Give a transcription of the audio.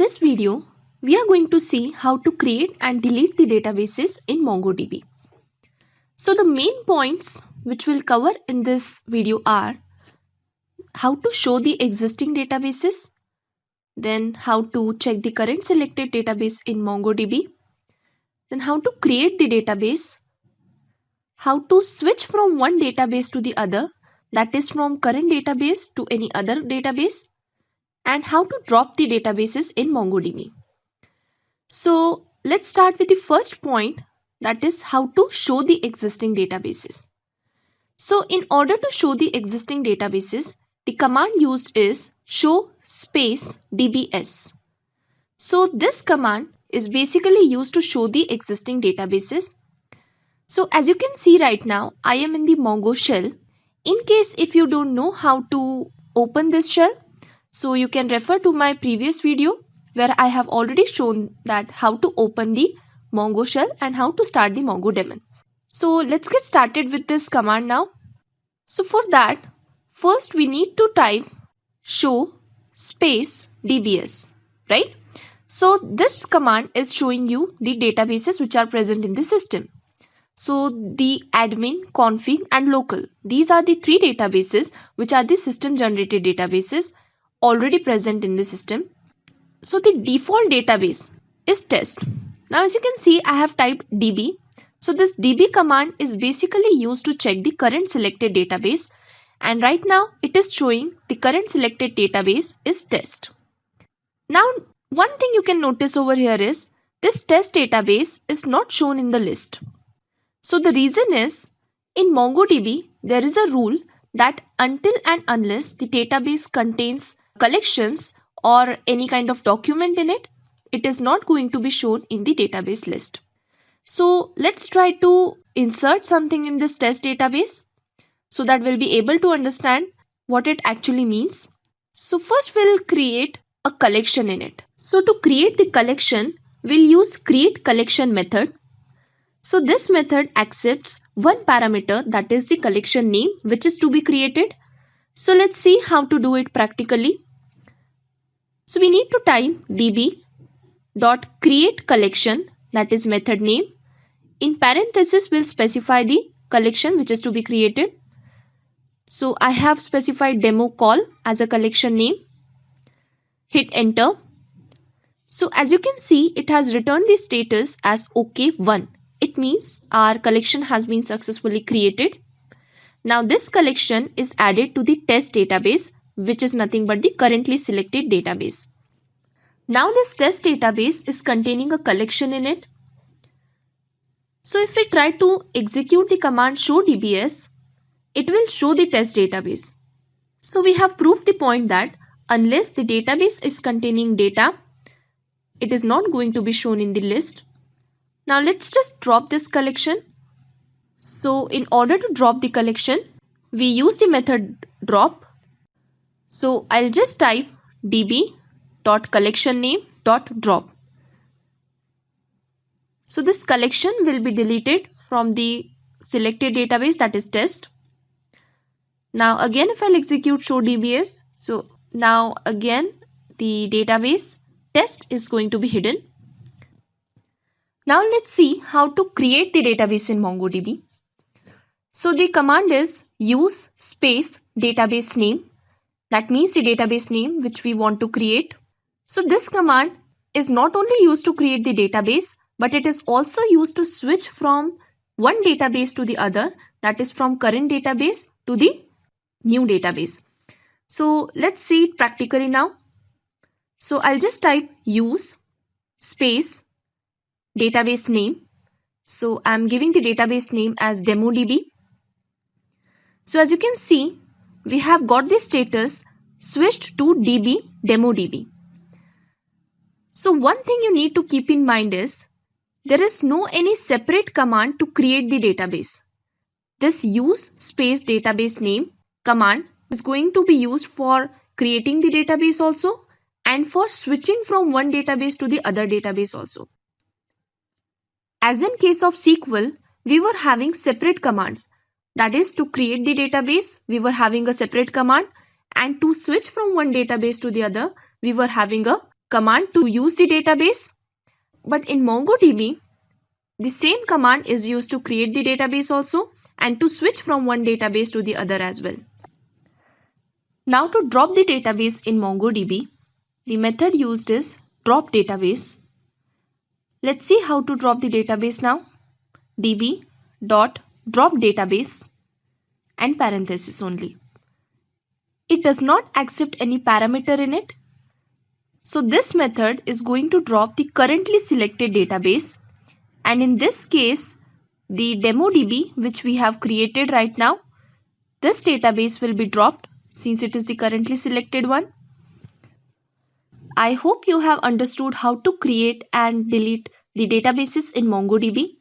this video, we are going to see how to create and delete the databases in MongoDB. So the main points which we'll cover in this video are how to show the existing databases, then how to check the current selected database in MongoDB, then how to create the database, how to switch from one database to the other, that is from current database to any other database, and how to drop the databases in MongoDB. So let's start with the first point, that is how to show the existing databases. So in order to show the existing databases, the command used is show space dbs. So this command is basically used to show the existing databases. So as you can see right now, I am in the Mongo shell. In case if you don't know how to open this shell, so you can refer to my previous video where I have already shown that how to open the Mongo shell and how to start the Mongo daemon. So let's get started with this command now. So for that, first we need to type show space dbs, right? So this command is showing you the databases which are present in the system. So the admin, config and local, these are the three databases which are the system generated databases already present in the system. So the default database is test. Now as you can see, I have typed db. So this db command is basically used to check the current selected database, and right now it is showing the current selected database is test. Now one thing you can notice over here is this test database is not shown in the list. So the reason is in MongoDB there is a rule that until and unless the database contains collections or any kind of document in it, it is not going to be shown in the database list. So let's try to insert something in this test database so that we'll be able to understand what it actually means. So first we'll create a collection in it. So to create the collection, we'll use create collection method. So this method accepts one parameter, that is the collection name, which is to be created. So let's see how to do it practically. So we need to type db.createCollection, that is method name. In parenthesis, we'll specify the collection which is to be created. So I have specified demo call as a collection name. Hit enter. So as you can see, it has returned the status as OK1. It means our collection has been successfully created. Now this collection is added to the test database, which is nothing but the currently selected database. Now this test database is containing a collection in it. So if we try to execute the command show dbs, it will show the test database. So we have proved the point that unless the database is containing data, it is not going to be shown in the list. Now let's just drop this collection. So in order to drop the collection, we use the method drop. So I'll just type db.collectionName.drop. So this collection will be deleted from the selected database, that is test. Now again if I'll execute show dbs, so now again the database test is going to be hidden. Now let's see how to create the database in MongoDB. So the command is use space database name. That means the database name which we want to create. So this command is not only used to create the database, but it is also used to switch from one database to the other, that is from current database to the new database. So let's see it practically now. So I'll just type use space database name. So I'm giving the database name as DemoDB. So as you can see, we have got the status switched to DB DemoDB. So one thing you need to keep in mind is there is no any separate command to create the database. This use space database name command is going to be used for creating the database also and for switching from one database to the other database also. As in case of SQL, we were having separate commands. That is, to create the database, we were having a separate command, and to switch from one database to the other, we were having a command to use the database, but in MongoDB, the same command is used to create the database also and to switch from one database to the other as well. Now to drop the database in MongoDB, the method used is drop database. Let's see how to drop the database now. db.dropDatabase and parenthesis only. It does not accept any parameter in it. So this method is going to drop the currently selected database, and in this case the DemoDB which we have created right now, this database will be dropped since it is the currently selected one. I hope you have understood how to create and delete the databases in MongoDB.